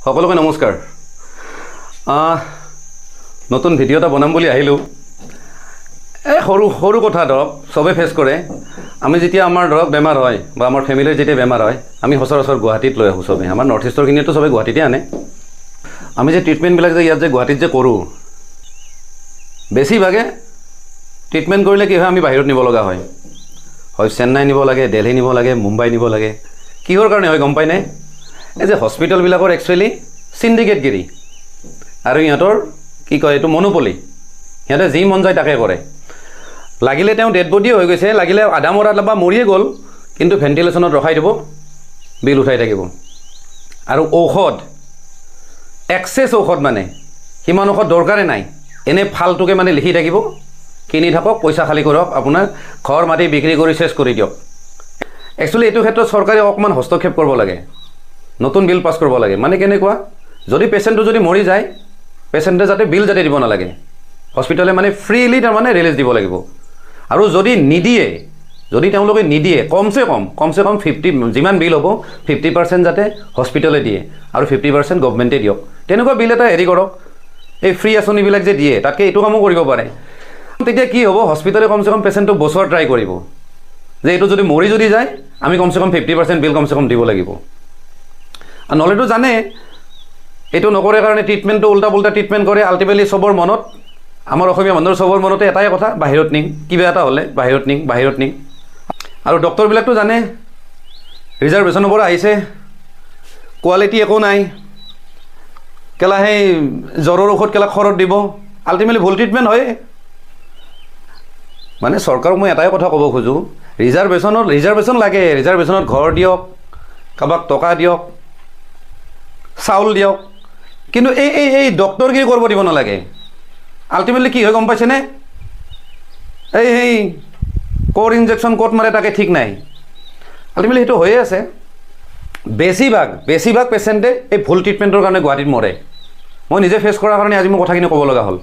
সকলোকে নমস্কাৰ। নতুন ভিডিঅ' এটা বনাম বুলি আহিলোঁ। সৰু কথা ধৰক চবে ফেচ কৰে। আমি যেতিয়া আমাৰ ধৰক বেমাৰ হয় বা আমাৰ ফেমিলিৰ যেতিয়া বেমাৰ হয় আমি সচৰাচৰ গুৱাহাটীত লৈ আহোঁ চবেই। আমাৰ নৰ্থ ইষ্টৰখিনিতো চবেই গুৱাহাটীতে আনে। আমি যে ট্ৰিটমেণ্টবিলাক যে ইয়াত যে গুৱাহাটীত যে কৰোঁ, বেছিভাগে ট্ৰিটমেণ্ট কৰিলে কি হয়, আমি বাহিৰত নিব লগা হয় চেন্নাই নিব লাগে, দিল্লী নিব লাগে, মুম্বাই নিব লাগে। কিহৰ কাৰণে হয় গম পায়নে? এই যে হস্পিটেলবিলাকৰ একচুৱেলি চিণ্ডিকেটগিৰি আৰু ইহঁতৰ কি কয় এইটো মনোপলি। সিহঁতে যি মন যায় তাকে কৰে। লাগিলে তেওঁ ডেড বডিয়ে হৈ গৈছে, লাগিলে আধা মৰা বা মৰিয়ে গ'ল, কিন্তু ভেণ্টিলেশ্যনত ৰখাই দিব, বিল উঠাই থাকিব। আৰু ঔষধ এক্সেছ ঔষধ, মানে সিমান ঔষধ দৰকাৰে নাই, এনেই ফাল্টুকৈ মানে লিখি থাকিব, কিনি থাকক, পইচা খালী কৰক, আপোনাৰ ঘৰ মাটি বিক্ৰী কৰি চেছ কৰি দিয়ক। একচুৱেলি এইটো ক্ষেত্ৰত চৰকাৰে অকণমান হস্তক্ষেপ কৰিব লাগে, নতুন বিল পাছ কৰিব লাগে। মানে কেনেকুৱা, যদি পেচেণ্টটো যদি মৰি যায়, পেচেণ্টে যাতে বিল যাতে দিব নালাগে, হস্পিটেলে মানে ফ্ৰীলি তাৰমানে ৰিলিজ দিব লাগিব। আৰু যদি নিদিয়ে, যদি তেওঁলোকে নিদিয়ে, কমচে কম 50 যিমান বিল হ'ব 50% যাতে হস্পিটেলে দিয়ে আৰু 50% গভমেণ্টে দিয়ক। তেনেকুৱা বিল এটা হেৰি কৰক। এই ফ্ৰী আঁচনিবিলাক যে দিয়ে, তাতকৈ এইটো কামো কৰিব পাৰে। তেতিয়া কি হ'ব, হস্পিটেলে কমচে কম পেচেণ্টটো বচোৱাৰ ট্ৰাই কৰিব যে এইটো যদি মৰি যদি যায়, আমি কমচে কম 50% বিল কমচে কম দিব লাগিব। আৰু নহ'লেতো জানে এইটো নকৰে কাৰণে ট্ৰিটমেণ্টটো উল্টা পুল্টা ট্ৰিটমেণ্ট কৰে। আল্টিমেটলি চবৰ মনত, আমাৰ অসমীয়া মানুহৰ চবৰ মনতে এটাই কথা, বাহিৰত নিম, কিবা এটা হ'লে বাহিৰত নিম। আৰু ডক্টৰবিলাকতো জানে ৰিজাৰ্ভেশ্যনৰ পৰা আহিছে, কোৱালিটি একো নাই, কেলা সেই জ্বৰৰ ঔষধ কেলা খৰত দিব, আল্টিমেটলি ভুল ট্ৰিটমেণ্ট হয়। মানে চৰকাৰক মই এটাই কথা ক'ব খোজোঁ, ৰিজাৰ্ভেশ্যন লাগে, ৰিজাৰ্ভেশ্যনত ঘৰ দিয়ক, কাৰোবাক টকা দিয়ক, চাউল দিয়ক, কিন্তু এই ডক্টৰগিৰি কৰিব দিব নালাগে। আল্টিমেটলি কি হয় গম পাইছেনে? এই ক'ৰ ইনজেকশ্যন ক'ত মাৰে তাকে ঠিক নাই। আল্টিমেটলি সেইটো হৈয়ে আছে। বেছিভাগ পেচেণ্টে এই ভুল ট্ৰিটমেণ্টৰ কাৰণে গুৱাহাটীত মৰে। মই নিজে ফেচ কৰাৰ কাৰণে আজি মোৰ কথাখিনি ক'ব লগা হ'ল।